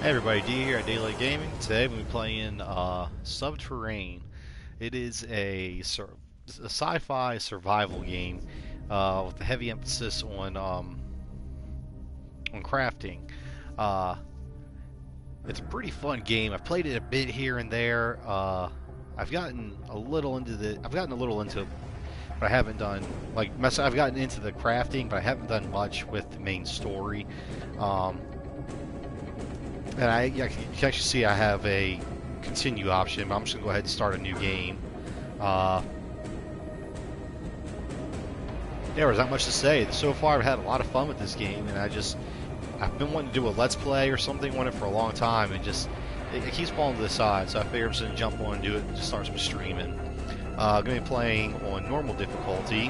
Hey everybody, D here at DayLate Gaming. Today we'll be playing Subterrain. It is a sci-fi survival game with a heavy emphasis on crafting. Uh, it's a pretty fun game. I've played it a bit here and there. I've gotten a little into it, but I haven't done I've gotten into the crafting, but I haven't done much with the main story. And you can actually see I have a continue option, but I'm just going to go ahead and start a new game. There's not much to say. So far, I've had a lot of fun with this game, and I've been wanting to do a Let's Play or something on it for a long time, and it keeps falling to the side, so I figured I'm just going to jump on and do it and just start some streaming. I'm going to be playing on normal difficulty,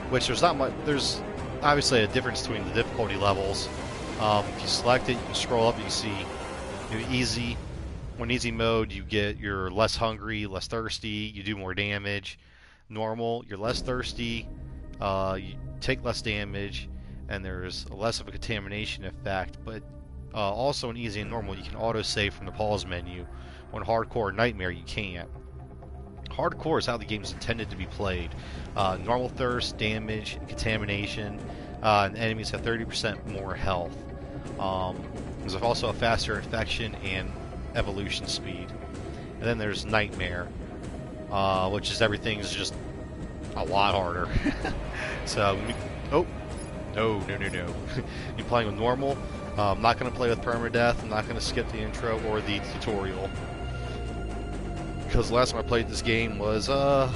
which there's obviously a difference between the difficulty levels. If you select it, you can scroll up, you can see easy. On easy mode, you're less hungry, less thirsty, you do more damage. Normal, you're less thirsty, you take less damage, and there's less of a contamination effect. But also in easy and normal, you can auto-save from the pause menu. On hardcore and nightmare, you can't. Hardcore is how the game is intended to be played. Normal thirst, damage, contamination, and enemies have 30% more health. There's also a faster infection and evolution speed. And then there's Nightmare, which is everything's just a lot harder. So, no. You're playing with normal. I'm not going to play with permadeath. I'm not going to skip the intro or the tutorial. Because the last time I played this game was about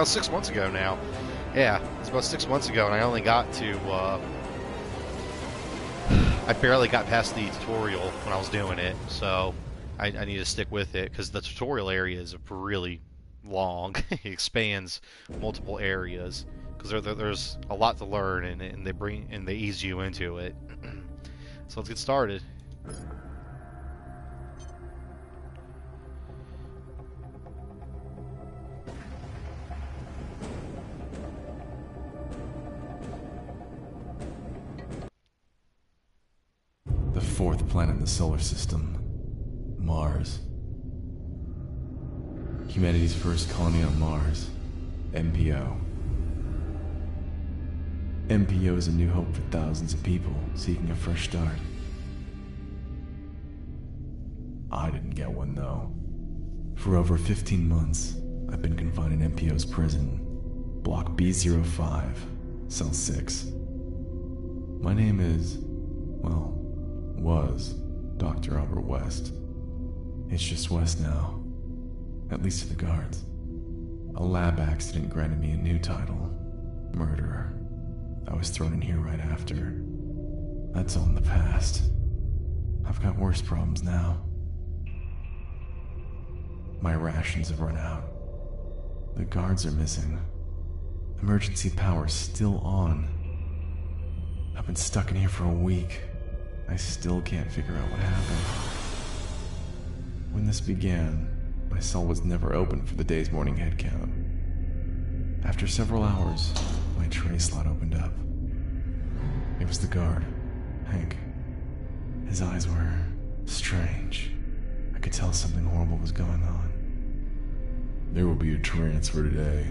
6 months ago now. Yeah, it's about 6 months ago, and I only got to I barely got past the tutorial when I was doing it, so I need to stick with it because the tutorial area is really long. It expands multiple areas because there's a lot to learn, and they ease you into it. So let's get started. The fourth planet in the solar system, Mars. Humanity's first colony on Mars, MPO. MPO is a new hope for thousands of people seeking a fresh start. I didn't get one, though. For over 15 months, I've been confined in MPO's prison, Block B05, Cell 6. My name is, well, was Dr. Albert West. It's just West now, at least to the guards. A lab accident granted me a new title, murderer. I was thrown in here right after. That's all in the past. I've got worse problems now. My rations have run out. The guards are missing. Emergency power's still on. I've been stuck in here for a week. I still can't figure out what happened. When this began, my cell was never open for the day's morning head count. After several hours, my tray slot opened up. It was the guard, Hank. His eyes were strange. I could tell something horrible was going on. There will be a transfer today.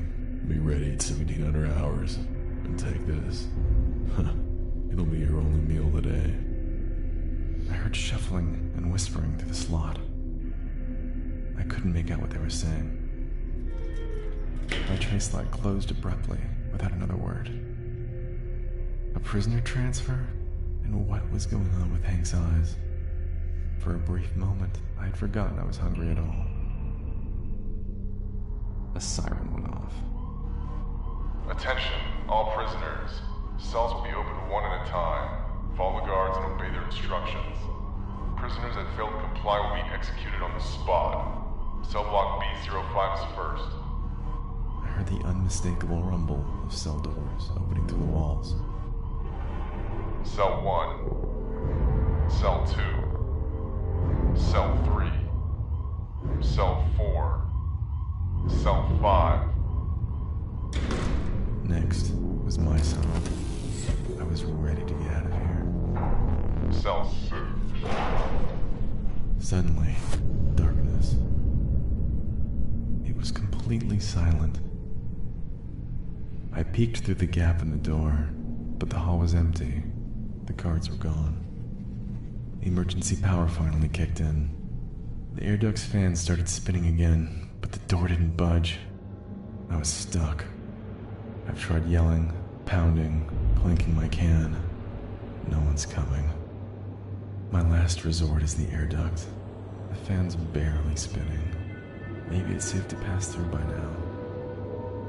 Be ready at 1700 hours. And take this. It'll be your only meal today. I heard shuffling and whispering through the slot. I couldn't make out what they were saying. My tray slot closed abruptly without another word. A prisoner transfer? And what was going on with Hank's eyes? For a brief moment, I had forgotten I was hungry at all. A siren went off. Attention, all prisoners. Cells will be opened one at a time. Follow the guards and obey their instructions. Prisoners that fail to comply will be executed on the spot. Cell block B05 is first. I heard the unmistakable rumble of cell doors opening through the walls. Cell 1. Cell 2. Cell 3. Cell 4. Cell 5. Next was my cell. I was ready to get out of here. Cells moved. Suddenly, darkness. It was completely silent. I peeked through the gap in the door, but the hall was empty. The guards were gone. Emergency power finally kicked in. The air duct's fans started spinning again, but the door didn't budge. I was stuck. I've tried yelling, pounding, clanking my can. No one's coming. My last resort is the air duct. The fan's barely spinning. Maybe it's safe to pass through by now.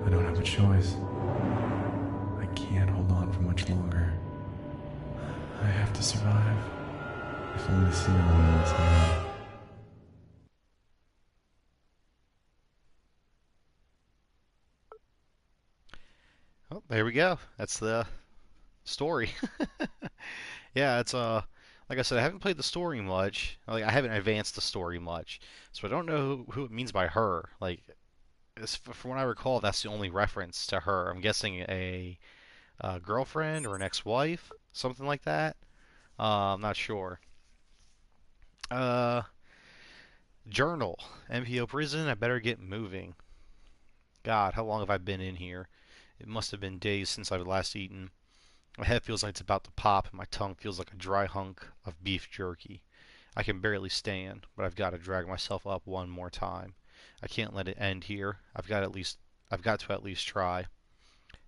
I don't have a choice. I can't hold on for much longer. I have to survive. If only Sierra was here. Oh, there we go. That's the story. Yeah, it's like I said, I haven't played the story much. Like I haven't advanced the story much, so I don't know who it means by her. Like, from what I recall, that's the only reference to her. I'm guessing a girlfriend or an ex-wife, something like that. I'm not sure. Uh, Journal, MPO prison. I better get moving. God, how long have I been in here? It must have been days since I've last eaten. My head feels like it's about to pop, and my tongue feels like a dry hunk of beef jerky. I can barely stand, but I've got to drag myself up one more time. I can't let it end here. I've got to at least try.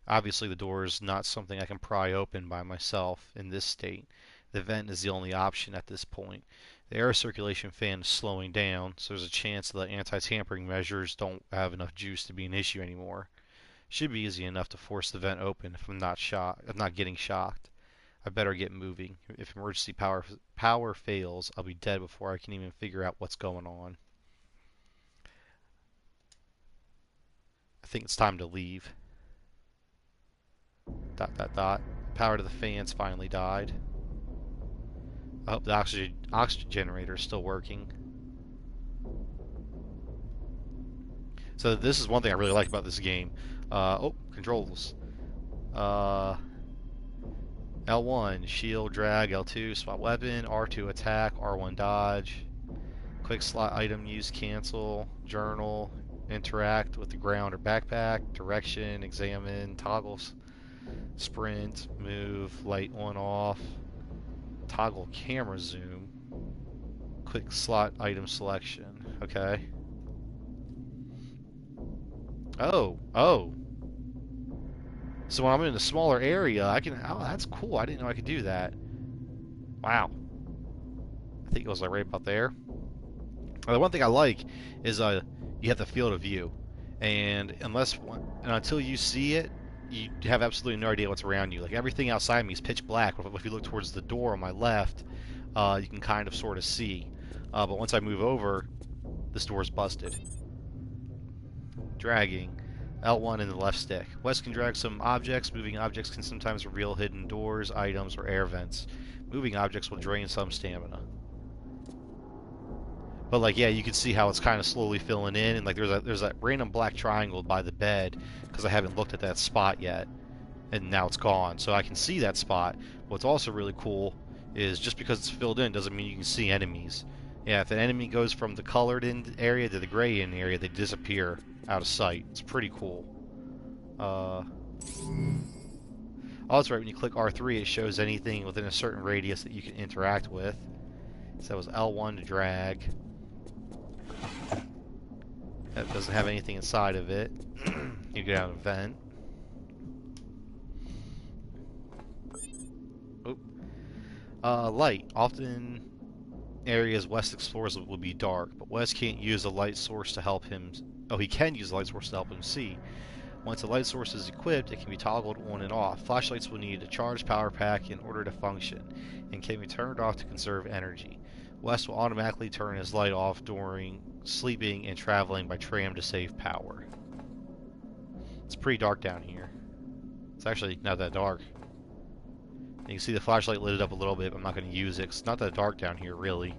Obviously, the door is not something I can pry open by myself in this state. The vent is the only option at this point. The air circulation fan is slowing down, so there's a chance the anti-tampering measures don't have enough juice to be an issue anymore. Should be easy enough to force the vent open if I'm not getting shocked. I better get moving. If emergency power fails, I'll be dead before I can even figure out what's going on. I think it's time to leave. ... Power to the fans finally died. I hope the oxygen generator is still working. So this is one thing I really like about this game. Controls. L1, shield, drag, L2, swap weapon, R2, attack, R1, dodge, quick slot item use, cancel, journal, interact with the ground or backpack, direction, examine, toggles, sprint, move, light on, off, toggle camera zoom, quick slot item selection. Okay. Oh. So when I'm in a smaller area, I can... Oh, that's cool. I didn't know I could do that. Wow. I think it was like right about there. The one thing I like is you have the field of view. And until you see it, you have absolutely no idea what's around you. Like, everything outside me is pitch black. If you look towards the door on my left, you can kind of sort of see. But once I move over, this door's busted. Dragging. L1 in the left stick. West can drag some objects. Moving objects can sometimes reveal hidden doors, items, or air vents. Moving objects will drain some stamina. But like, yeah, you can see how it's kind of slowly filling in, and like there's that random black triangle by the bed because I haven't looked at that spot yet, and now it's gone. So I can see that spot. What's also really cool is just because it's filled in doesn't mean you can see enemies. Yeah, if an enemy goes from the colored in area to the gray in area, they disappear out of sight. It's pretty cool. Oh, that's right. When you click R3, it shows anything within a certain radius that you can interact with. So that was L1 to drag. That doesn't have anything inside of it. You go down a vent. Light. Often areas West explores will be dark, but West can't use a light source to help him. Oh, he can use a light source to help him see. Once a light source is equipped, it can be toggled on and off. Flashlights will need a charged power pack in order to function, and can be turned off to conserve energy. West will automatically turn his light off during sleeping and traveling by tram to save power. It's pretty dark down here. It's actually not that dark. You can see the flashlight lit it up a little bit, but I'm not going to use it because it's not that dark down here, really.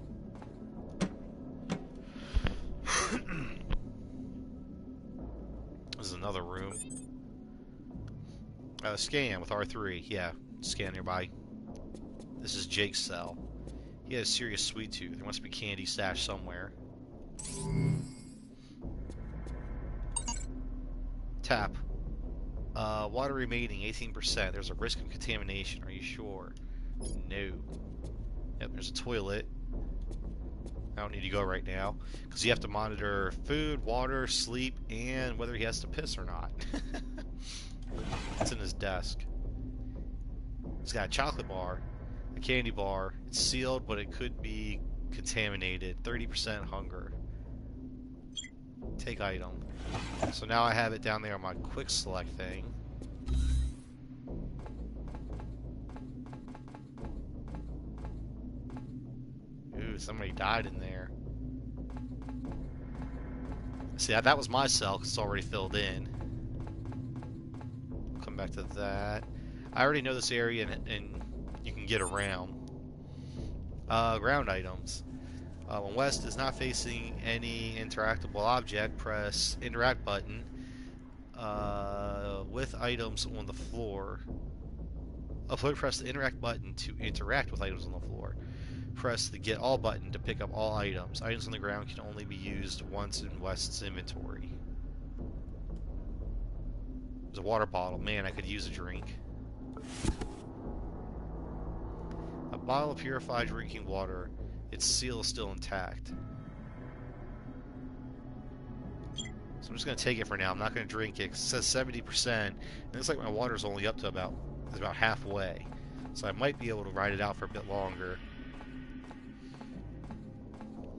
This is another room. Scan with R3, yeah. Scan nearby. This is Jake's cell. He has a serious sweet tooth. There must be candy stashed somewhere. Tap. Water remaining 18%. There's a risk of contamination. Are you sure? No. Yep, there's a toilet. I don't need to go right now because you have to monitor food, water, sleep, and whether he has to piss or not. It's in his desk. He's got a chocolate bar, a candy bar. It's sealed, but it could be contaminated. 30% hunger. Take item. So now I have it down there on my quick select thing. Ooh, somebody died in there. See, that was my cell because it's already filled in. Come back to that. I already know this area and you can get around. Ground items. When West is not facing any interactable object, press interact button with items on the floor. Press the interact button to interact with items on the floor. Press the get all button to pick up all items. Items on the ground can only be used once in West's inventory. There's a water bottle. Man, I could use a drink. A bottle of purified drinking water. Its seal is still intact. So I'm just going to take it for now. I'm not going to drink it. It says 70%. And it looks like my water's only up to about halfway. So I might be able to ride it out for a bit longer.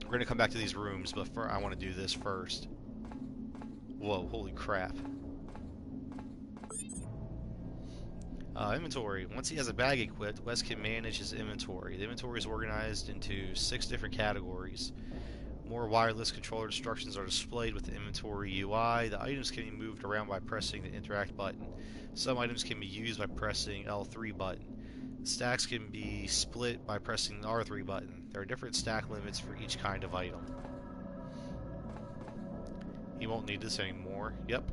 We're going to come back to these rooms, but I want to do this first. Whoa, holy crap. Inventory. Once he has a bag equipped, Wes can manage his inventory. The inventory is organized into 6 different categories. More wireless controller instructions are displayed with the inventory UI. The items can be moved around by pressing the interact button. Some items can be used by pressing L3 button. Stacks can be split by pressing the R3 button. There are different stack limits for each kind of item. He won't need this anymore. Yep.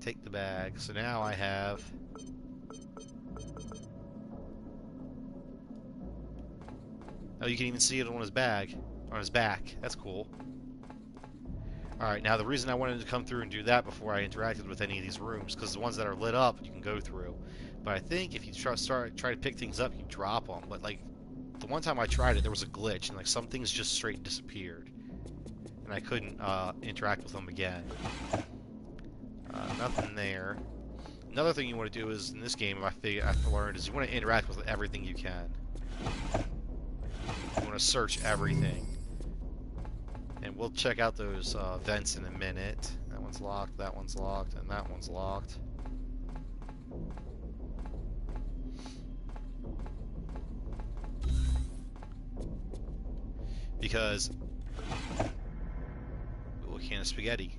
Take the bag. So now I have... Oh, you can even see it on his bag. On his back. That's cool. Alright, now the reason I wanted to come through and do that before I interacted with any of these rooms, because the ones that are lit up, you can go through. But I think if you try to pick things up, you drop them. But, like, the one time I tried it, there was a glitch, and, like, some things just straight disappeared. And I couldn't interact with them again. Nothing there. Another thing you want to do is, in this game, I've learned, is you want to interact with everything you can. You want to search everything. And we'll check out those vents in a minute. That one's locked, and that one's locked. Because... Ooh, a can of spaghetti.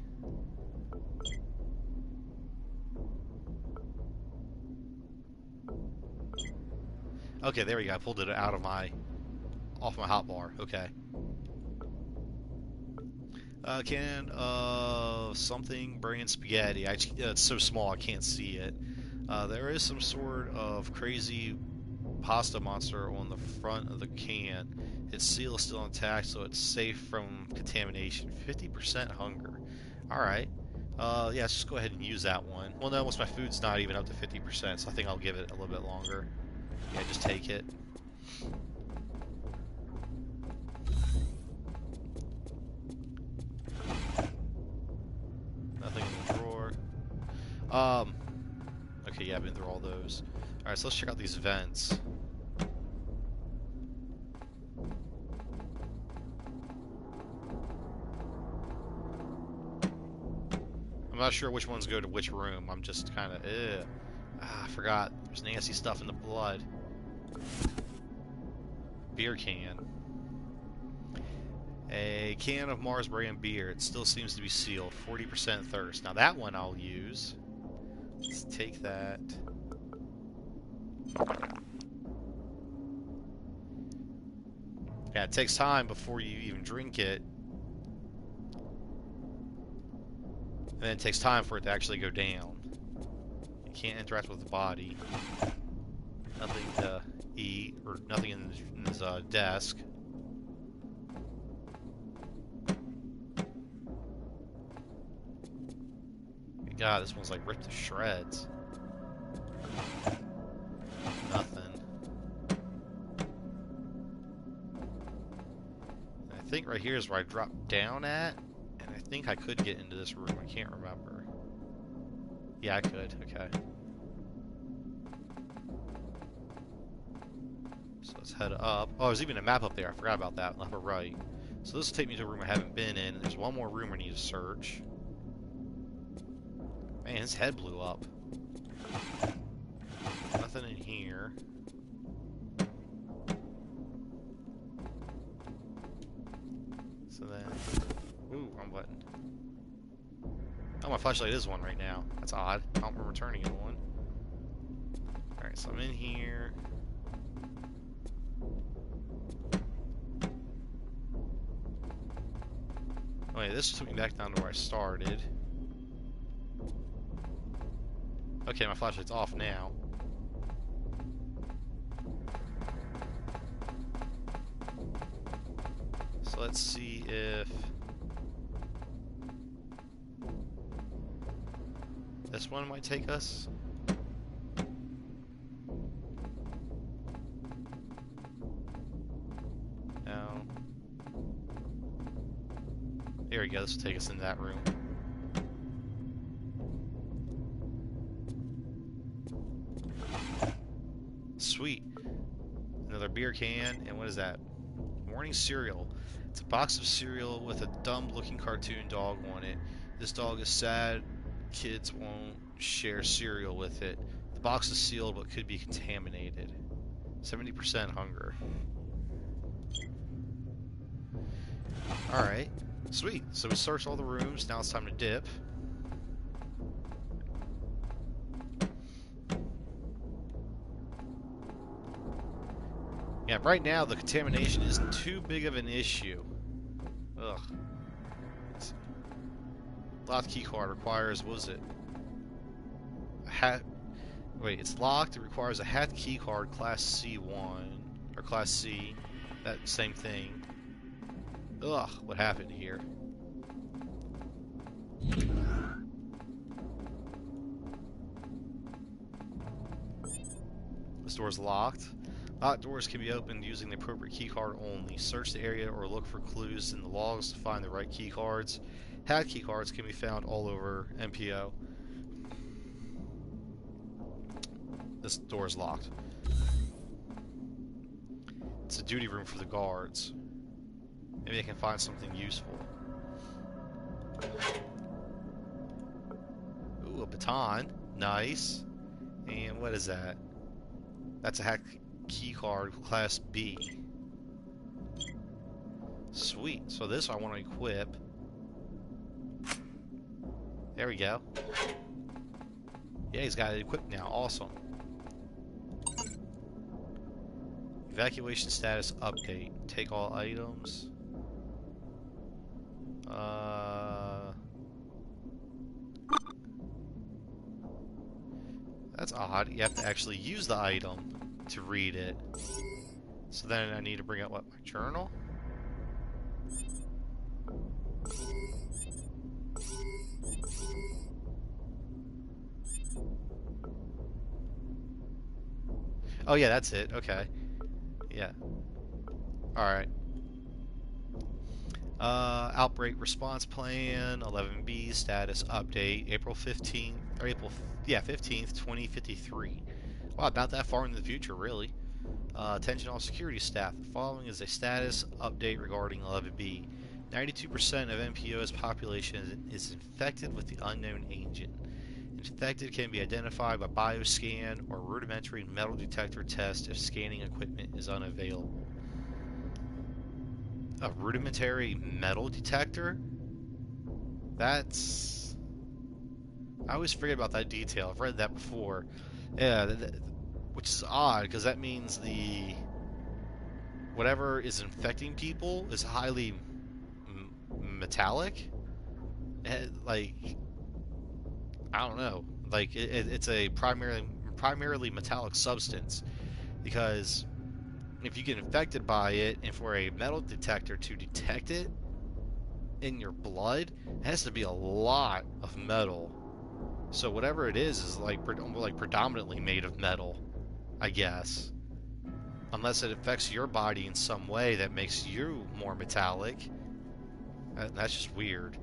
Okay, there we go. I pulled it out of off my hotbar. Okay. Can of something bringing spaghetti. It's so small I can't see it. There is some sort of crazy pasta monster on the front of the can. Its seal is still intact, so it's safe from contamination. 50% hunger. Alright. Yeah, let's just go ahead and use that one. Well, no, once my food's not even up to 50%, so I think I'll give it a little bit longer. Yeah, just take it. Nothing in the drawer. Okay, yeah, I've been through all those. Alright, so let's check out these vents. I'm not sure which ones go to which room. I'm just kind of, I forgot. There's nasty stuff in the blood. Beer can. A can of Mars brand beer. It still seems to be sealed. 40% thirst. Now that one I'll use. Let's take that. Yeah, it takes time before you even drink it. And then it takes time for it to actually go down. Can't interact with the body. Nothing to eat, or nothing in his desk. God, this one's like ripped to shreds. Nothing. And I think right here is where I dropped down at, and I think I could get into this room. I can't remember. Yeah, I could. Okay. So let's head up. Oh, there's even a map up there. I forgot about that. Upper right. So this will take me to a room I haven't been in. And there's one more room I need to search. Man, his head blew up. Nothing in here. So then... Ooh, wrong button. Oh, my flashlight is one right now. That's odd. I don't remember turning it on. Alright, so I'm in here. Oh yeah, this took me back down to where I started. Okay, my flashlight's off now. So let's see if... this one might take us. No. There we go, this will take us into that room. Sweet. Another beer can, and what is that? Morning cereal. It's a box of cereal with a dumb-looking cartoon dog on it. This dog is sad. Kids won't share cereal with it. The box is sealed but could be contaminated. 70% hunger. Alright. Sweet. So we searched all the rooms. Now it's time to dip. Yeah, right now the contamination isn't too big of an issue. Ugh. Locked keycard requires, what was it? A hat. Wait, it's locked. It requires a hat keycard class C1 or class C. That same thing. Ugh, what happened here? This door's locked. Locked doors can be opened using the appropriate keycard only. Search the area or look for clues in the logs to find the right keycards. Hat keycards can be found all over MPO. This door is locked. It's a duty room for the guards. Maybe I can find something useful. Ooh, a baton. Nice. And what is that? That's a hat keycard class B. Sweet. So this I want to equip. There we go. Yeah, he's got it equipped now. Awesome. Evacuation status update. Take all items. That's odd. You have to actually use the item to read it. So then I need to bring out what? My journal? Oh yeah, that's it. Okay. Yeah. Alright. Outbreak response plan, 11B, status update, April 15th, or yeah, 15th, 2053. Wow, about that far into the future, really. Attention all security staff. The following is a status update regarding 11B. 92% of MPO's population is infected with the unknown agent. Infected can be identified by bioscan or rudimentary metal detector test if scanning equipment is unavailable. A rudimentary metal detector? That's... I always forget about that detail. I've read that before. Yeah, which is odd, because that means the... whatever is infecting people is highly metallic? Like... I don't know. Like it's a primarily metallic substance, because if you get infected by it, and for a metal detector to detect it in your blood, it has to be a lot of metal. So whatever it is like predominantly made of metal, I guess. Unless it affects your body in some way that makes you more metallic. That's just weird.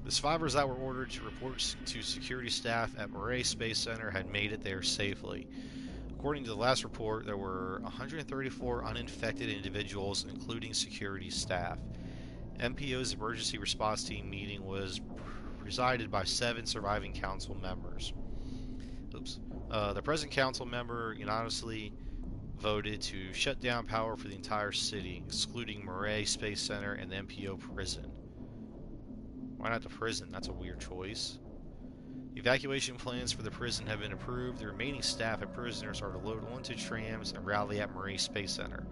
The survivors that were ordered to report to security staff at Murray Space Center had made it there safely. According to the last report, there were 134 uninfected individuals, including security staff. MPO's emergency response team meeting was presided by 7 surviving council members. The present council member unanimously voted to shut down power for the entire city, excluding Murray Space Center and the MPO prison. Why not the prison? That's a weird choice. Evacuation plans for the prison have been approved. The remaining staff and prisoners are to load onto trams and rally at Murray Space Center.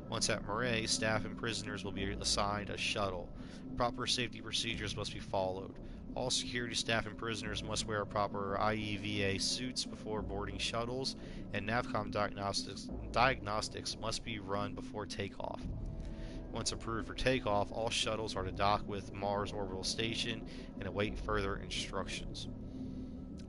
Once at Murray, staff and prisoners will be assigned a shuttle. Proper safety procedures must be followed. All security staff and prisoners must wear proper IEVA suits before boarding shuttles, and NAVCOM diagnostics must be run before takeoff. Once approved for takeoff, all shuttles are to dock with Mars Orbital Station and await further instructions.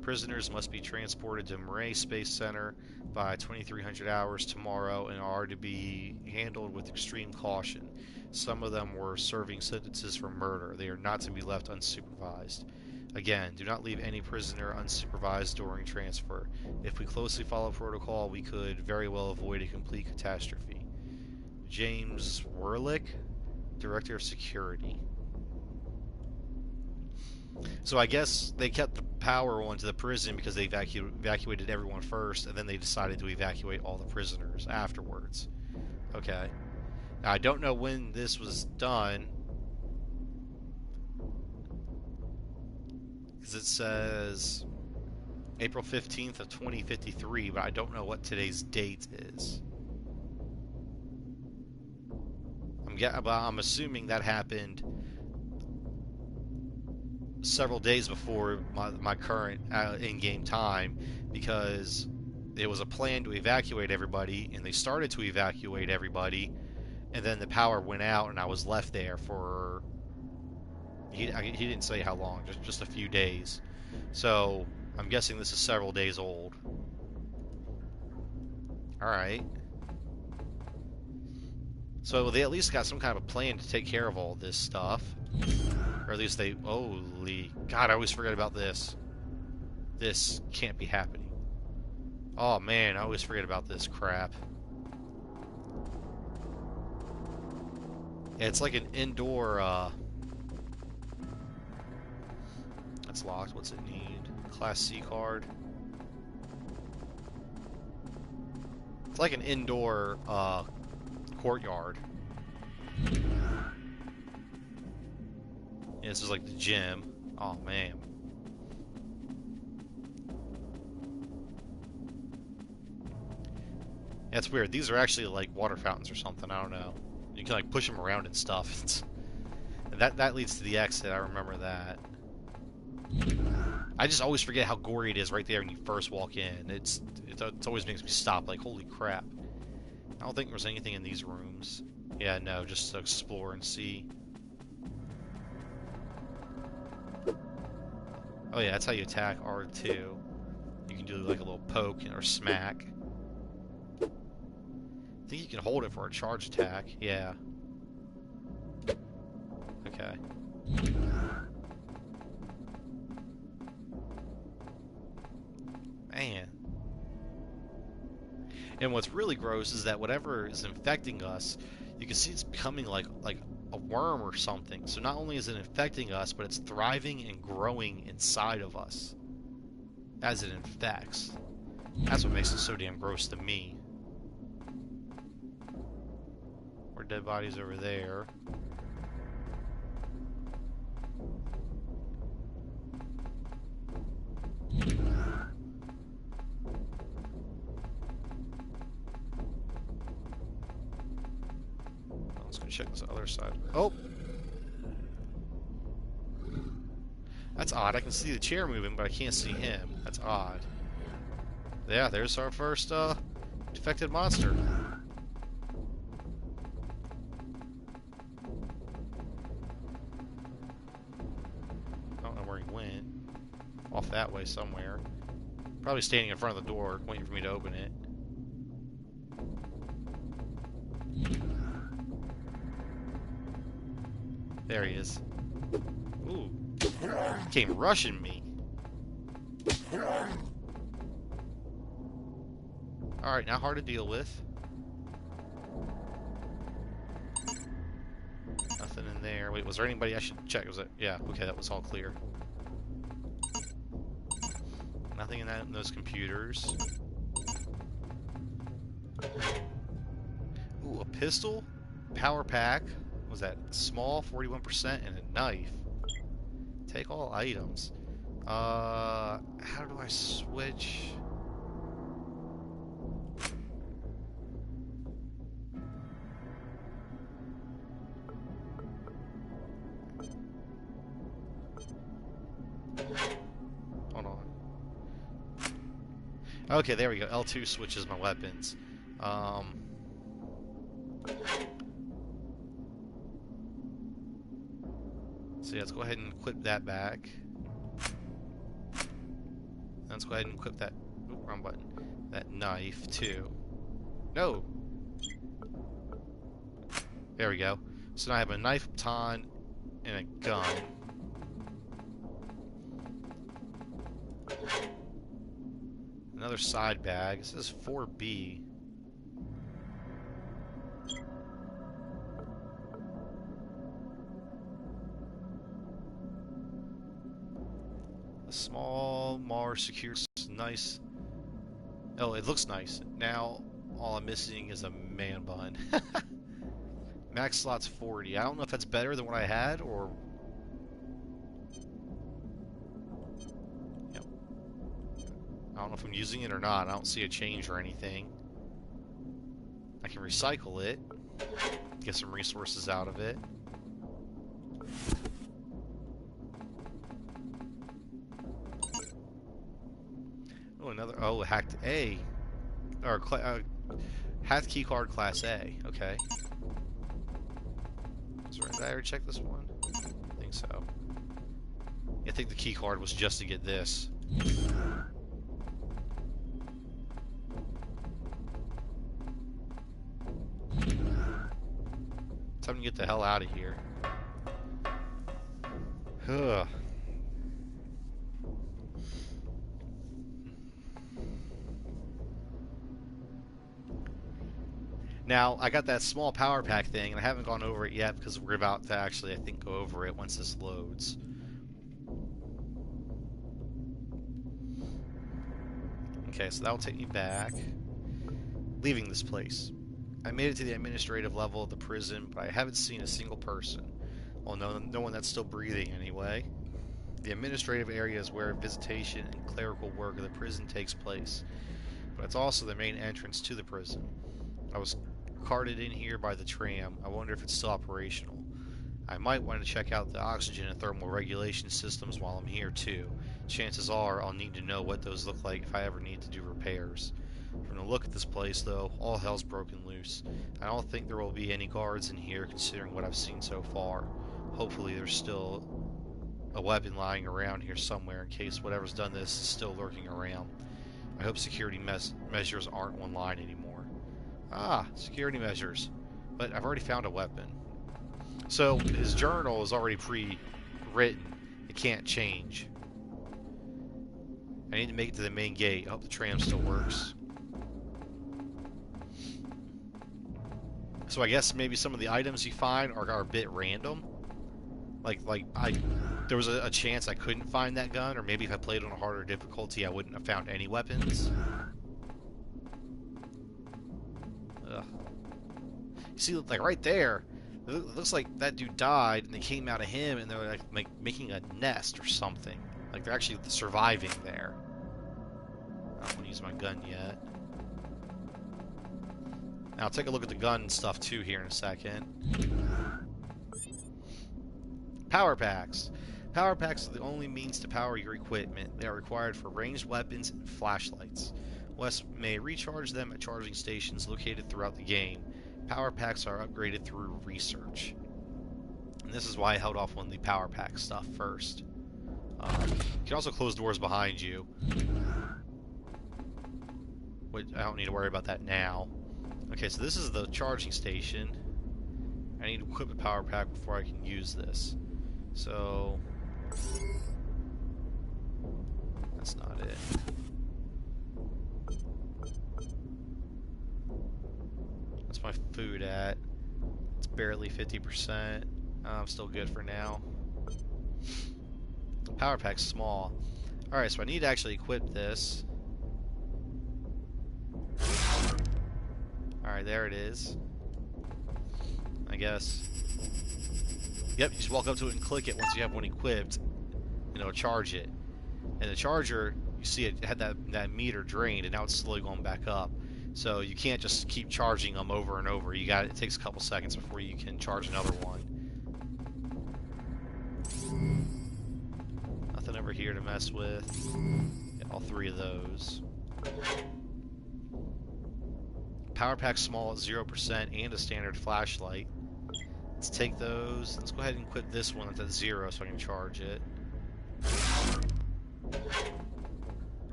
Prisoners must be transported to Murray Space Center by 2300 hours tomorrow and are to be handled with extreme caution. Some of them were serving sentences for murder. They are not to be left unsupervised. Again, do not leave any prisoner unsupervised during transfer. If we closely follow protocol, we could very well avoid a complete catastrophe. James Werlick, Director of Security. So I guess they kept the power on to the prison because they evacuated everyone first, and then they decided to evacuate all the prisoners afterwards. Okay. Now, I don't know when this was done, because it says April 15th of 2053, but I don't know what today's date is. I'm assuming that happened several days before my current in-game time, because it was a plan to evacuate everybody, and they started to evacuate everybody, and then the power went out, and I was left there for... He didn't say how long, just a few days. So, I'm guessing this is several days old. Alright. So they at least got some kind of a plan to take care of all this stuff. Or at least they... Holy... God, I always forget about this. This can't be happening. Oh man, I always forget about this crap. Yeah, it's like an indoor, That's locked. What's it need? Class C card. It's like an indoor, courtyard. Yeah, this is like the gym. Oh man. Yeah, it's weird. These are actually like water fountains or something. I don't know. You can like push them around and stuff. That leads to the exit. I remember that. I just always forget how gory it is right there when you first walk in. It always makes me stop. Like, holy crap. I don't think there was anything in these rooms. Yeah, no, just to explore and see. Oh yeah, that's how you attack R2. You can do like a little poke or smack. I think you can hold it for a charge attack. Yeah. Okay. Man. And what's really gross is that whatever is infecting us, you can see it's becoming like a worm or something. So not only is it infecting us, but it's thriving and growing inside of us as it infects. That's what makes it so damn gross to me. More dead bodies over there. Let's go check this other side. Oh! odd. I can see the chair moving, but I can't see him. That's odd. Yeah, there's our first defected monster. I don't know where he went. Off that way somewhere. Probably standing in front of the door, waiting for me to open it. There he is. Ooh. He came rushing me. Alright, now hard to deal with. Nothing in there. Wait, was there anybody I should check? Was it? Yeah, okay, that was all clear. Nothing in those computers. Ooh, a pistol? Power pack. What was that? Small, 41%, and a knife. Take all items. How do I switch? Hold on. Okay, there we go. L2 switches my weapons. So yeah, let's go ahead and equip that back. Let's go ahead and equip that. Ooh, wrong button. That knife too. No. There we go. So now I have a knife, baton, and a gun. Another side bag. This is 4B. A small Mars secure, nice. Oh, it looks nice. Now all I'm missing is a man bun. Max slot's 40. I don't know if that's better than what I had or. I don't know if I'm using it or not. I don't see a change or anything. I can recycle it. Get some resources out of it. Oh, another. Oh, hacked A. Or hacked keycard class A. Okay. Did I already check this one? I think so. I think the keycard was just to get this. Time to get the hell out of here. Ugh. Now, I got that small power pack thing, and I haven't gone over it yet because we're about to actually, I think, go over it once this loads. Okay, so that'll take me back. Leaving this place. I made it to the administrative level of the prison, but I haven't seen a single person. Well, no one that's still breathing anyway. The administrative area is where visitation and clerical work of the prison takes place, but it's also the main entrance to the prison. I was carted in here by the tram. I wonder if it's still operational. I might want to check out the oxygen and thermal regulation systems while I'm here too. Chances are I'll need to know what those look like if I ever need to do repairs. From the look at this place, though, all hell's broken loose. I don't think there will be any guards in here, considering what I've seen so far. Hopefully there's still a weapon lying around here somewhere in case whatever's done this is still lurking around. I hope security measures aren't online anymore. Ah, security measures. But I've already found a weapon. So his journal is already pre-written. It can't change. I need to make it to the main gate. I hope the tram still works. So I guess maybe some of the items you find are a bit random. There was a chance I couldn't find that gun, or maybe if I played on a harder difficulty, I wouldn't have found any weapons. Ugh. You see, like right there, it looks like that dude died, and they came out of him, and they're like making a nest or something. Like they're actually surviving there. I don't want to use my gun yet. Now I'll take a look at the gun stuff too here in a second. Power packs. Power packs are the only means to power your equipment. They are required for ranged weapons and flashlights. West may recharge them at charging stations located throughout the game. Power packs are upgraded through research. And this is why I held off on the power pack stuff first. You can also close doors behind you. Which I don't need to worry about that now. Okay, so this is the charging station. I need to equip a power pack before I can use this. So... that's not it. That's my food at. It's barely 50%. I'm still good for now. Power pack's small. Alright, so I need to actually equip this. Alright, there it is. I guess. Yep, you just walk up to it and click it once you have one equipped, and it'll charge it. And the charger, you see it had that meter drained, and now it's slowly going back up. So you can't just keep charging them over and over. It takes a couple seconds before you can charge another one. Nothing over here to mess with. Yeah, all three of those. Power pack small at 0% and a standard flashlight. Let's take those. Let's go ahead and equip this one that's at 0 so I can charge it.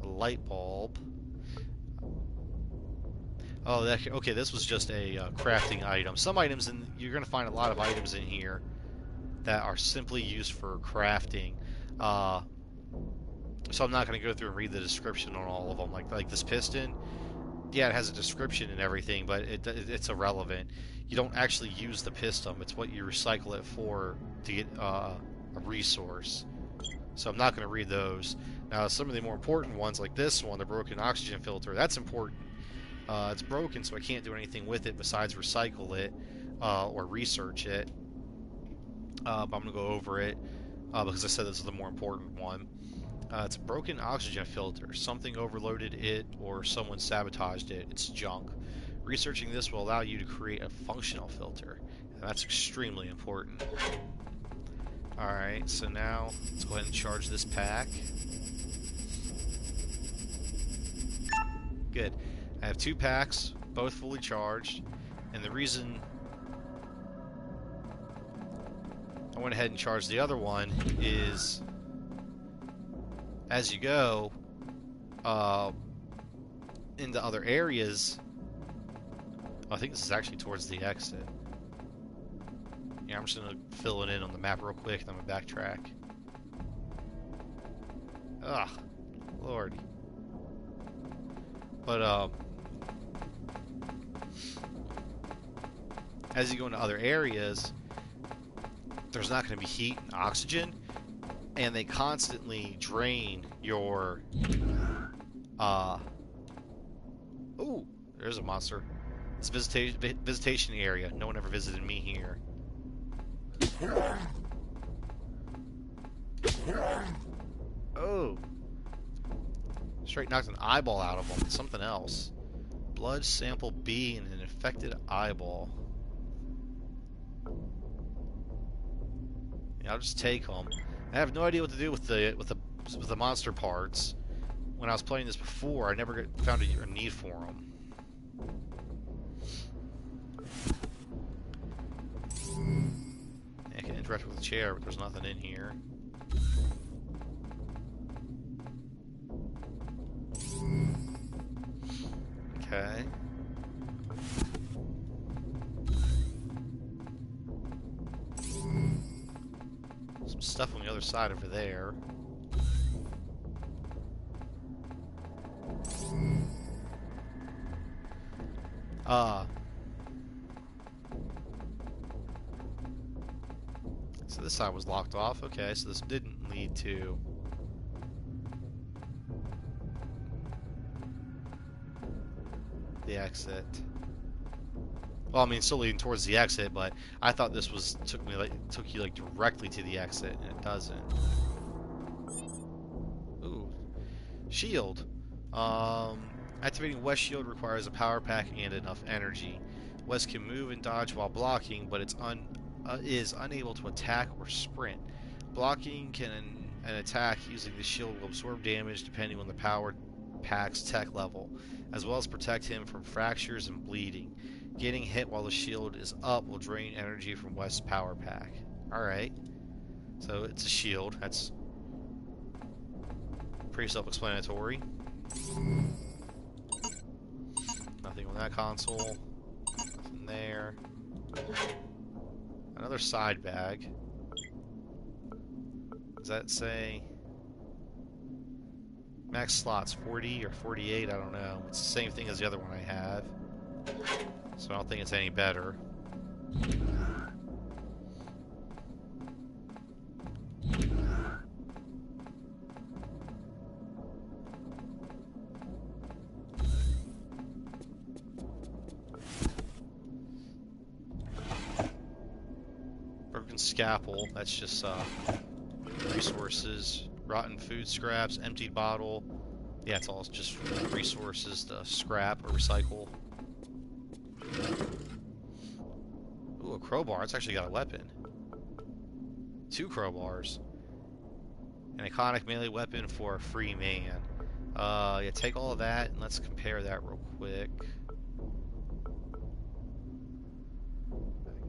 A light bulb. Oh, okay, this was just a crafting item. Some items, you're going to find a lot of items in here that are simply used for crafting. So I'm not going to go through and read the description on all of them. Like this piston, yeah, it has a description and everything, but it's irrelevant. You don't actually use the piston. It's what you recycle it for to get a resource. So I'm not going to read those. Now, some of the more important ones, like this one, the broken oxygen filter, that's important. It's broken, so I can't do anything with it besides recycle it or research it. But I'm going to go over it because I said this is the more important one. It's a broken oxygen filter. Something overloaded it or someone sabotaged it. It's junk. Researching this will allow you to create a functional filter. And that's extremely important. Alright, so now let's go ahead and charge this pack. Good. I have 2 packs, both fully charged. And the reason I went ahead and charged the other one is... as you go into other areas, I think this is actually towards the exit. Yeah, I'm just going to fill it in on the map real quick, and I'm going to backtrack. Ugh, Lord. But, as you go into other areas, there's not going to be heat and oxygen, and they constantly drain your, ooh, there's a monster. It's visitation area. No one ever visited me here. Oh. Straight knocked an eyeball out of him. It's something else. Blood sample B and an infected eyeball. Yeah, I'll just take them. I have no idea what to do with the monster parts. When I was playing this before, I never found a need for them. I can interact with the chair, but there's nothing in here. Okay. Some stuff on the other side over there. So this side was locked off. Okay, so this didn't lead to... the exit. Well, I mean, still leading towards the exit, but I thought this was took you like directly to the exit, and it doesn't. Ooh, shield. Activating West shield requires a power pack and enough energy. West can move and dodge while blocking, but it's is unable to attack or sprint. Blocking an attack using the shield will absorb damage depending on the power pack's tech level, as well as protect him from fractures and bleeding. Getting hit while the shield is up will drain energy from West's power pack. Alright. So it's a shield. That's pretty self-explanatory. Nothing on that console. Nothing there. Another side bag. Does that say max slots 40 or 48? I don't know. It's the same thing as the other one I have, so I don't think it's any better. Broken scalpel. That's just resources. Rotten food scraps, empty bottle. Yeah, it's all just resources to scrap or recycle. Ooh, a crowbar. It's actually got a weapon. 2 crowbars. An iconic melee weapon for a free man. Yeah, take all of that and let's compare that real quick.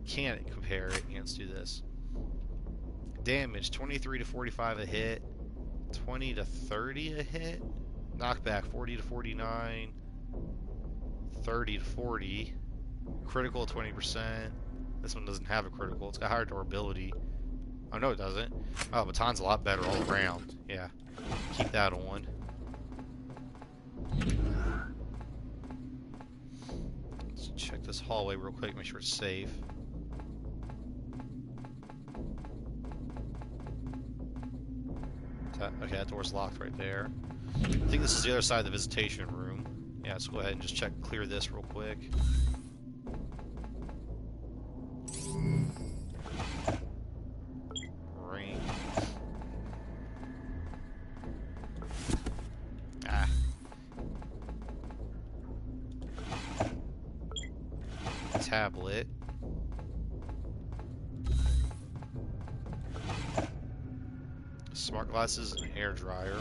Can't compare it. Yeah, let's do this. Damage 23 to 45 a hit. 20 to 30 a hit. Knockback 40 to 49. 30 to 40. Critical 20%. This one doesn't have a critical. It's got higher durability. Oh no, it doesn't. Oh, baton's a lot better all around. Yeah. Keep that on. Let's check this hallway real quick, make sure it's safe. Okay, that door's locked right there. I think this is the other side of the visitation room. Yeah, let's go ahead and just check, clear this real quick. Ring. Ah. Tablet. Smart glasses and hair dryer.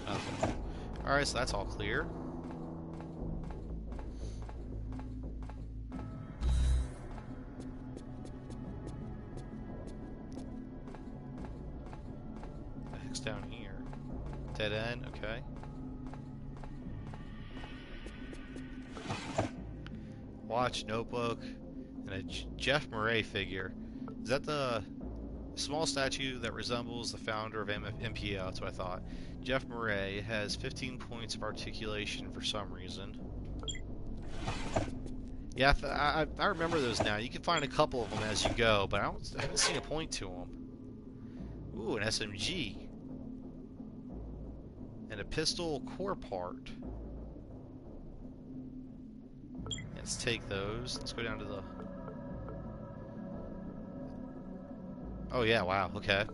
Nothing. Alright, so that's all clear. What the heck's down here? Dead end, okay. Watch, notebook. And a Jeff Murray figure. Is that the small statue that resembles the founder of MPO? That's what I thought. Jeff Murray has 15 points of articulation for some reason. Yeah, I remember those now. You can find a couple of them as you go, but I haven't seen a point to them. Ooh, an SMG. And a pistol core part. Let's take those. Let's go down to the... Oh yeah, wow, okay.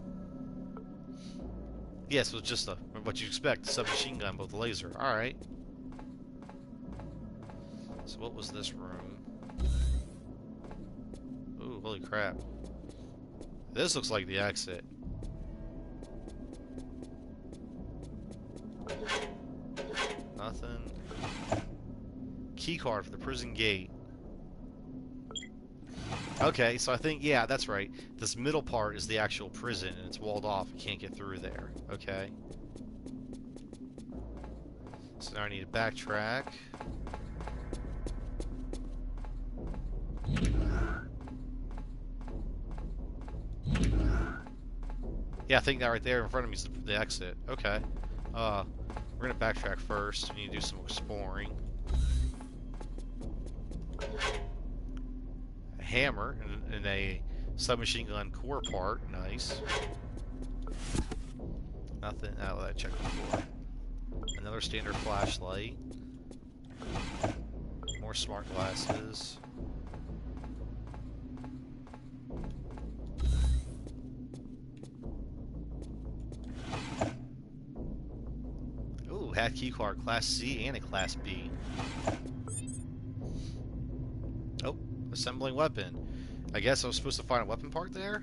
Yes, it was just what you expect, submachine gun, both laser. Alright. So what was this room? Ooh, holy crap. This looks like the exit. Nothing. Key card for the prison gate. Okay, so I think, yeah, that's right. This middle part is the actual prison, and it's walled off. You can't get through there. Okay. So now I need to backtrack. Yeah, I think that right there in front of me is the exit. Okay. We're gonna backtrack first. We need to do some exploring. Hammer and a submachine gun core part. Nice. Nothing. Oh, I checked before. Another standard flashlight. More smart glasses. Ooh, hat key card, Class C and a Class B. Oh, assembling weapon. I guess I was supposed to find a weapon part there?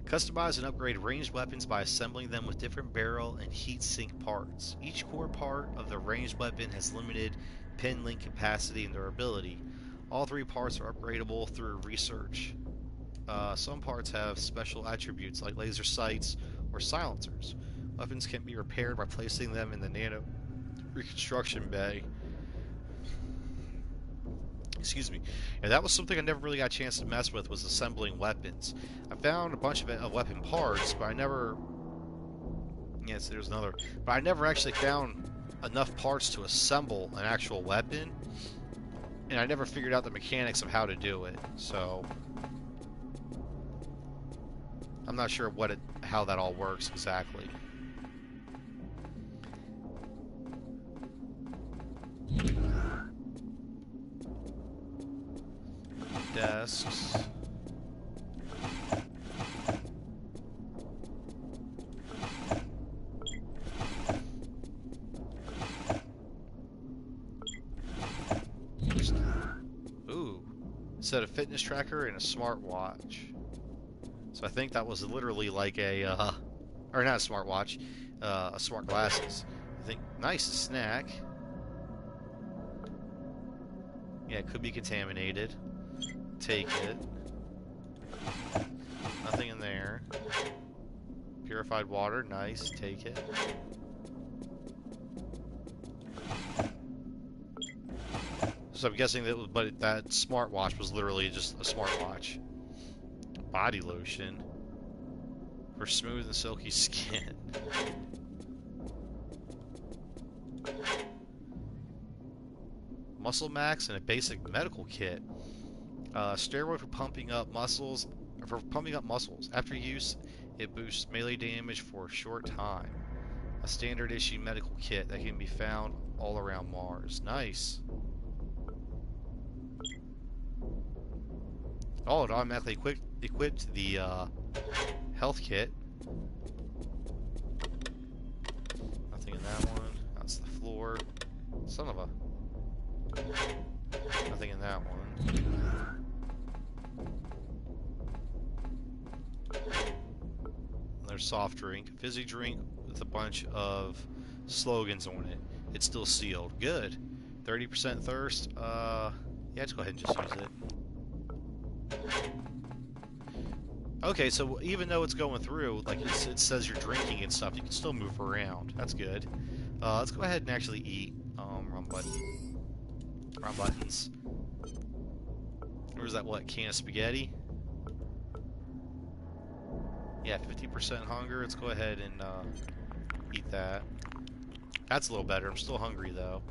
Customize and upgrade ranged weapons by assembling them with different barrel and heat sink parts. Each core part of the ranged weapon has limited pin link capacity and durability. All 3 parts are upgradable through research. Some parts have special attributes like laser sights or silencers. Weapons can be repaired by placing them in the nano reconstruction bay. Excuse me. And that was something I never really got a chance to mess with, was assembling weapons. I found a bunch of weapon parts, but I never... Yes, there's another. But I never actually found enough parts to assemble an actual weapon. And I never figured out the mechanics of how to do it. So... I'm not sure how that all works exactly. Desks. Ooh. Set a fitness tracker and a smartwatch. So I think that was literally like a, or not a smartwatch, a smart glasses. I think, nice, snack. Yeah, it could be contaminated. Take it. Nothing in there. Purified water, nice, take it. So I'm guessing that, that smartwatch was literally just a smartwatch. Body lotion for smooth and silky skin. Muscle Max and a basic medical kit. Steroid for pumping up muscles. After use, it boosts melee damage for a short time. A standard issue medical kit that can be found all around Mars. Nice. Oh, it automatically equipped the health kit. Nothing in that one. That's the floor. Son of a... Nothing in that one. Another soft drink. Fizzy drink with a bunch of slogans on it. It's still sealed. Good. 30% thirst. Yeah, let's go ahead and just use it. Okay, so even though it's going through, like it says you're drinking and stuff, you can still move around. That's good. Let's go ahead and actually eat. Wrong button. Wrong buttons. Where's that, what, can of spaghetti? Yeah, 50% hunger. Let's go ahead and eat that. That's a little better. I'm still hungry, though.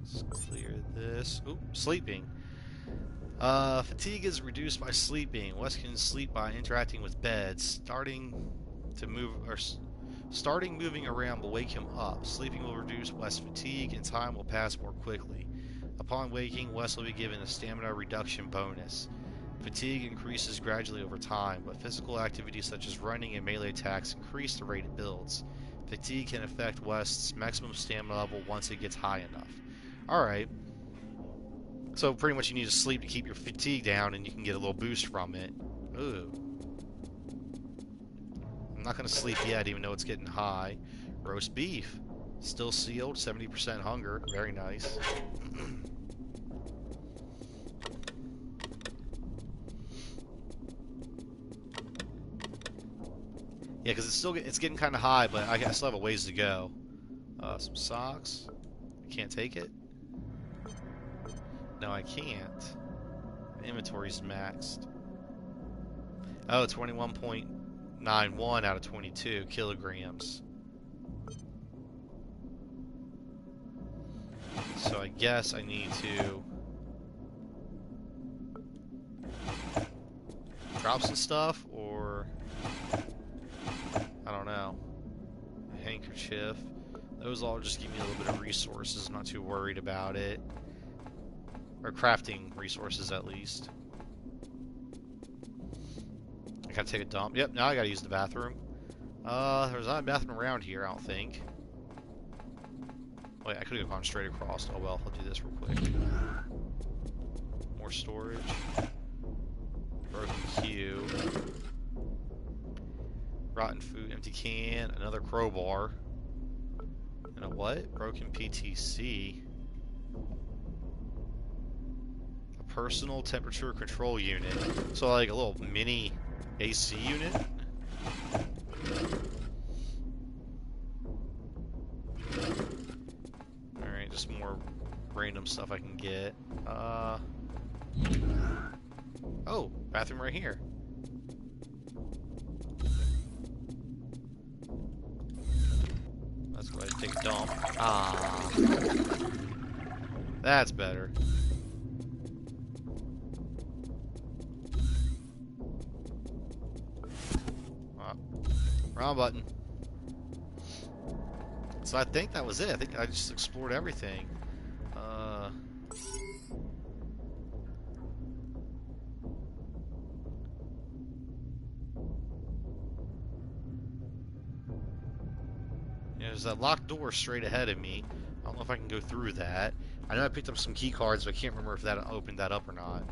Let's clear this. Oop, sleeping. Fatigue is reduced by sleeping. Wes can sleep by interacting with beds. Starting moving around will wake him up. Sleeping will reduce Wes' fatigue and time will pass more quickly. Upon waking, Wes will be given a stamina reduction bonus. Fatigue increases gradually over time, but physical activities such as running and melee attacks increase the rate it builds. Fatigue can affect Wes' maximum stamina level once it gets high enough. Alright. So pretty much you need to sleep to keep your fatigue down and you can get a little boost from it. Ooh. I'm not going to sleep yet even though it's getting high. Roast beef. Still sealed, 70% hunger. Very nice. Yeah, because it's getting kind of high, but I still have a ways to go. Some socks. I can't take it. No, I can't. My inventory's maxed. Oh, 21.91 out of 22 kilograms. So I guess I need to drop some stuff, or I don't know. A handkerchief. Those all just give me a little bit of resources. I'm not too worried about it. Or crafting resources, at least. I gotta take a dump. Yep, now I gotta use the bathroom. There's not a bathroom around here, I don't think. Wait, I could have gone straight across. Oh well, I'll do this real quick. More storage. Broken queue. Rotten food, empty can, another crowbar. And a what? Broken PTC. A personal temperature control unit. So like a little mini AC unit? Alright, just more random stuff I can get. Oh, bathroom right here. Let's go ahead and take a dump. Ah. That's better. Wrong button. So I think that was it. I think I just explored everything. There's that locked door straight ahead of me. I don't know if I can go through that. I know I picked up some key cards, but I can't remember if that opened that up or not.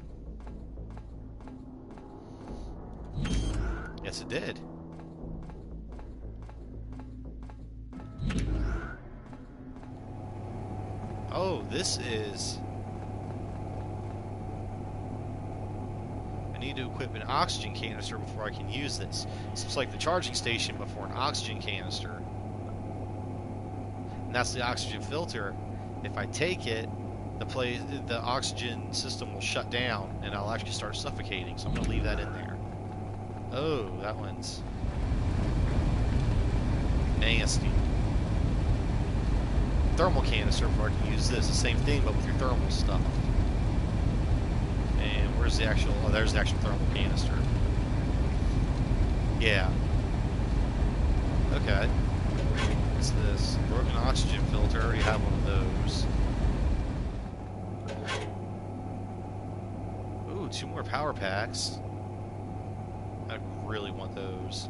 Yes, it did. Oh, this is... I need to equip an oxygen canister before I can use this. So it's like the charging station before an oxygen canister. And that's the oxygen filter. If I take it, the oxygen system will shut down and I'll actually start suffocating. So I'm gonna leave that in there. Oh, that one's nasty. Thermal canister before I can use this. The same thing, but with your thermal stuff. And where's the actual... Oh, there's the actual thermal canister. Yeah. Okay. What's this? Broken oxygen filter. I already have one of those. Ooh, 2 more power packs. I really want those.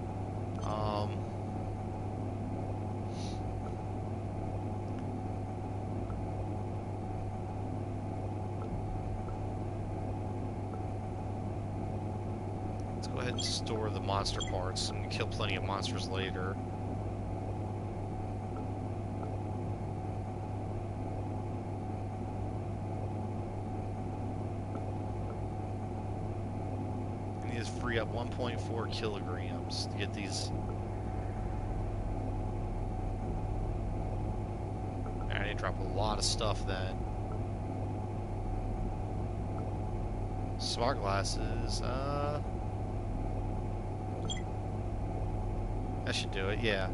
Let's go ahead and store the monster parts. I'm gonna kill plenty of monsters later. Free up 1.4 kilograms to get these. I need to drop a lot of stuff then. Smart glasses, that should do it, yeah.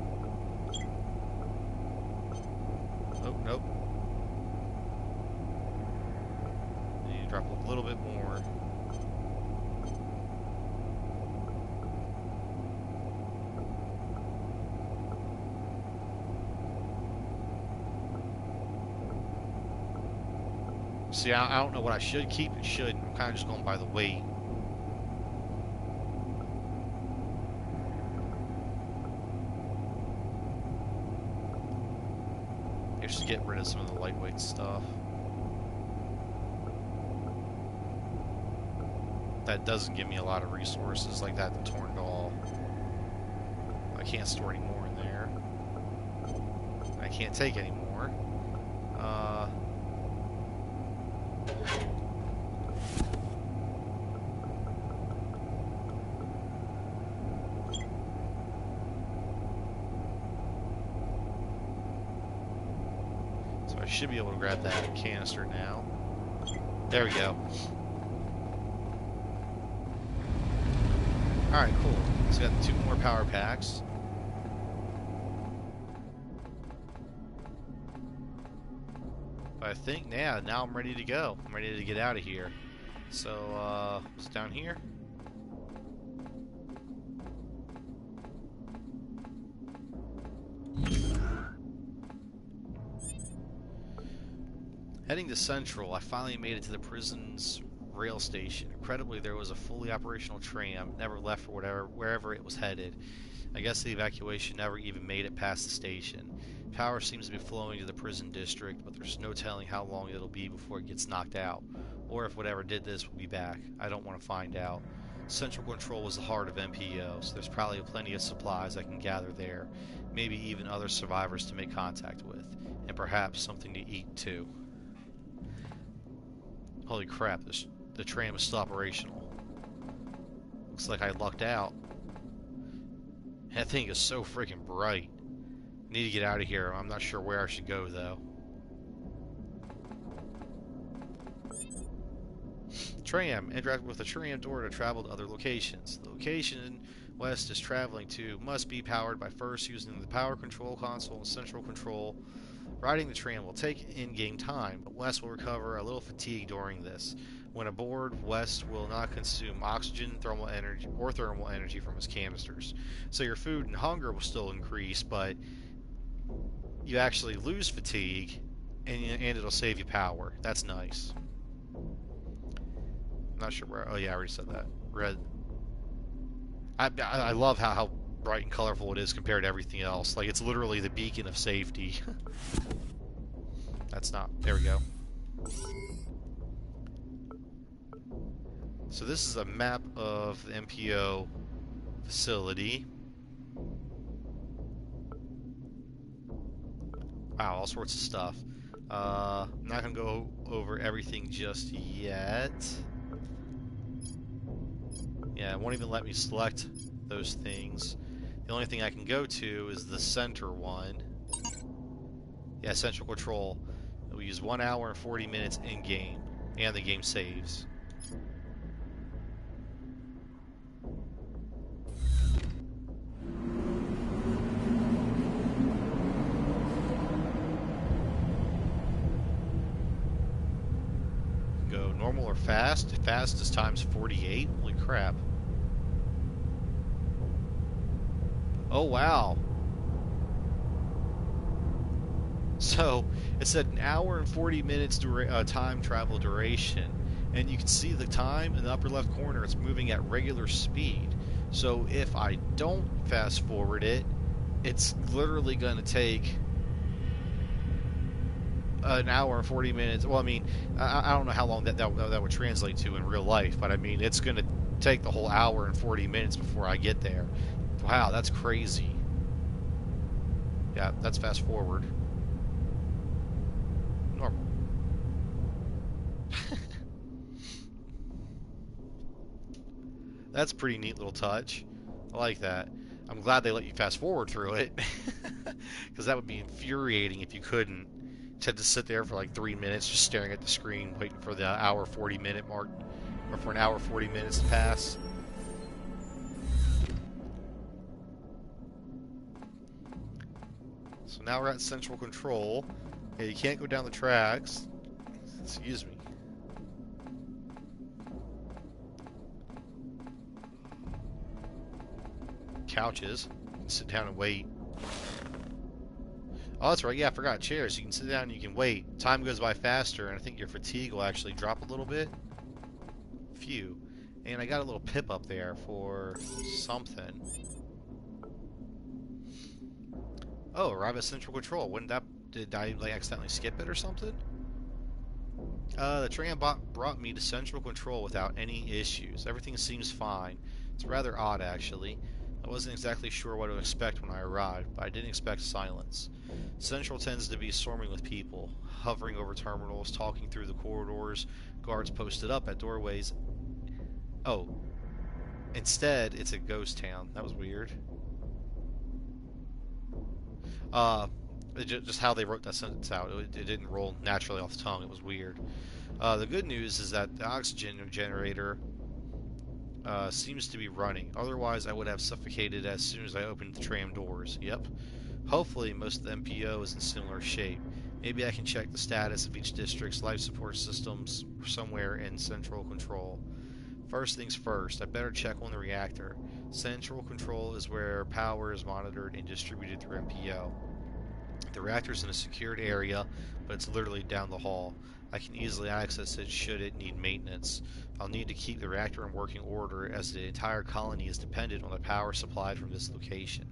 Oh, nope. I need to drop a little bit more. See, I don't know what I should keep and shouldn't. I'm kind of just going by the weight. I should get rid of some of the lightweight stuff. That doesn't give me a lot of resources like that, the torn doll. I can't store any more in there. I can't take any more. So I should be able to grab that canister now. There we go. Alright, cool. So we got 2 more power packs. But I think, yeah, now I'm ready to go. I'm ready to get out of here. So, it's down here. Heading to Central, I finally made it to the prison's rail station. Incredibly, there was a fully operational tram, never left for wherever it was headed. I guess the evacuation never even made it past the station. Power seems to be flowing to the prison district, but there's no telling how long it'll be before it gets knocked out, or if whatever did this will be back. I don't want to find out. Central Control was the heart of MPO, so there's probably plenty of supplies I can gather there, maybe even other survivors to make contact with, and perhaps something to eat too. Holy crap, the tram is still operational. Looks like I lucked out. That thing is so freaking bright. Need to get out of here. I'm not sure where I should go, though. Tram. Interact with the tram door to travel to other locations. The location West is traveling to must be powered by first using the power control console and central control. Riding the tram will take in-game time, but West will recover a little fatigue during this. When aboard, West will not consume oxygen, thermal energy from his canisters. So your food and hunger will still increase, but you actually lose fatigue, and it'll save you power. That's nice. I'm not sure where. Oh yeah, I already said that. Red. I love how bright and colorful it is compared to everything else. Like, it's literally the beacon of safety. That's not. There we go. So this is a map of the MPO facility. Wow, all sorts of stuff. I'm not going to go over everything just yet. Yeah, it won't even let me select those things. The only thing I can go to is the center one. Yeah, central control. We use 1 hour and 40 minutes in-game, and the game saves. Go normal or fast. Fast is times 48. Holy crap. Oh, wow. So, it said an hour and 40 minutes time travel duration. And you can see the time in the upper left corner. It's moving at regular speed. So, if I don't fast forward it, it's literally going to take an hour and 40 minutes. Well, I mean, I don't know how long that would translate to in real life, but I mean, it's going to take the whole hour and 40 minutes before I get there. Wow, that's crazy. Yeah, that's fast forward. Normal. That's a pretty neat little touch. I like that. I'm glad they let you fast forward through it. Because that would be infuriating if you couldn't. You had to sit there for like 3 minutes just staring at the screen waiting for the hour 40 minute mark. Or for an hour 40 minutes to pass. So now we're at central control. Okay, you can't go down the tracks. Excuse me. Couches. You can sit down and wait. Oh, that's right. Yeah, I forgot. Chairs. You can sit down and you can wait. Time goes by faster, and I think your fatigue will actually drop a little bit. Phew. And I got a little pip up there for something. Oh, arrive at central control. Did I like accidentally skip it or something? The tram brought me to central control without any issues. Everything seems fine. It's rather odd, actually. I wasn't exactly sure what to expect when I arrived, but I didn't expect silence. Central tends to be swarming with people, hovering over terminals, talking through the corridors, guards posted up at doorways. Oh. Instead, it's a ghost town. That was weird. Just how they wrote that sentence out. It didn't roll naturally off the tongue. It was weird. The good news is that the oxygen generator seems to be running. Otherwise, I would have suffocated as soon as I opened the tram doors. Yep. Hopefully, most of the MPO is in similar shape. Maybe I can check the status of each district's life support systems somewhere in central control. First things first, I better check on the reactor. Central control is where power is monitored and distributed through MPO. The reactor's in a secured area, but it's literally down the hall. I can easily access it should it need maintenance. I'll need to keep the reactor in working order as the entire colony is dependent on the power supplied from this location.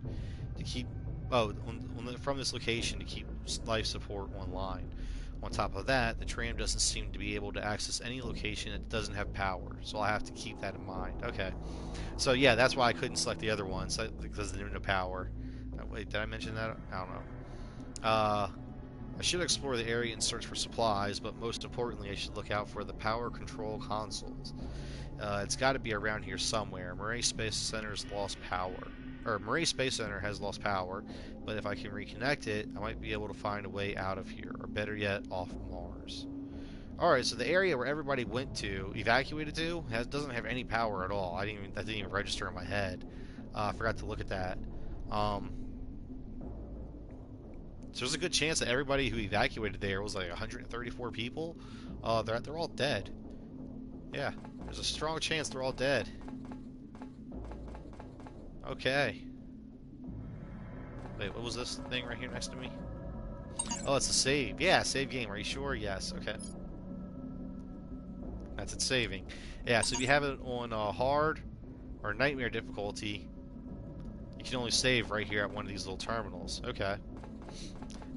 To keep from this location to keep life support online. On top of that, the tram doesn't seem to be able to access any location that doesn't have power, so I have to keep that in mind. Okay, so yeah, that's why I couldn't select the other ones because they didn't have power. Wait, did I mention that? I don't know. I should explore the area and search for supplies, but most importantly, I should look out for the power control consoles. It's got to be around here somewhere. Murray Space Center's lost power. Murray Space Center has lost power, but if I can reconnect it, I might be able to find a way out of here, or better yet, off Mars. Alright, so the area where everybody went to, evacuated to, doesn't have any power at all. That didn't even register in my head. I forgot to look at that. So there's a good chance that everybody who evacuated there was like 134 people. They're all dead. Yeah, there's a strong chance they're all dead. Okay. Wait, what was this thing right here next to me? Oh, it's a save. Yeah, save game. Are you sure? Yes. Okay. That's it saving. Yeah, so if you have it on hard or nightmare difficulty, you can only save right here at one of these little terminals. Okay.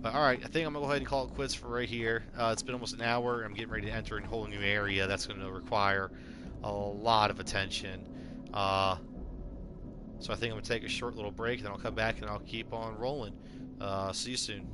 But alright, I think I'm going to go ahead and call it quits for right here. It's been almost an hour. I'm getting ready to enter a whole new area. That's going to require a lot of attention. So I think I'm going to take a short little break, and then I'll come back and I'll keep on rolling. See you soon.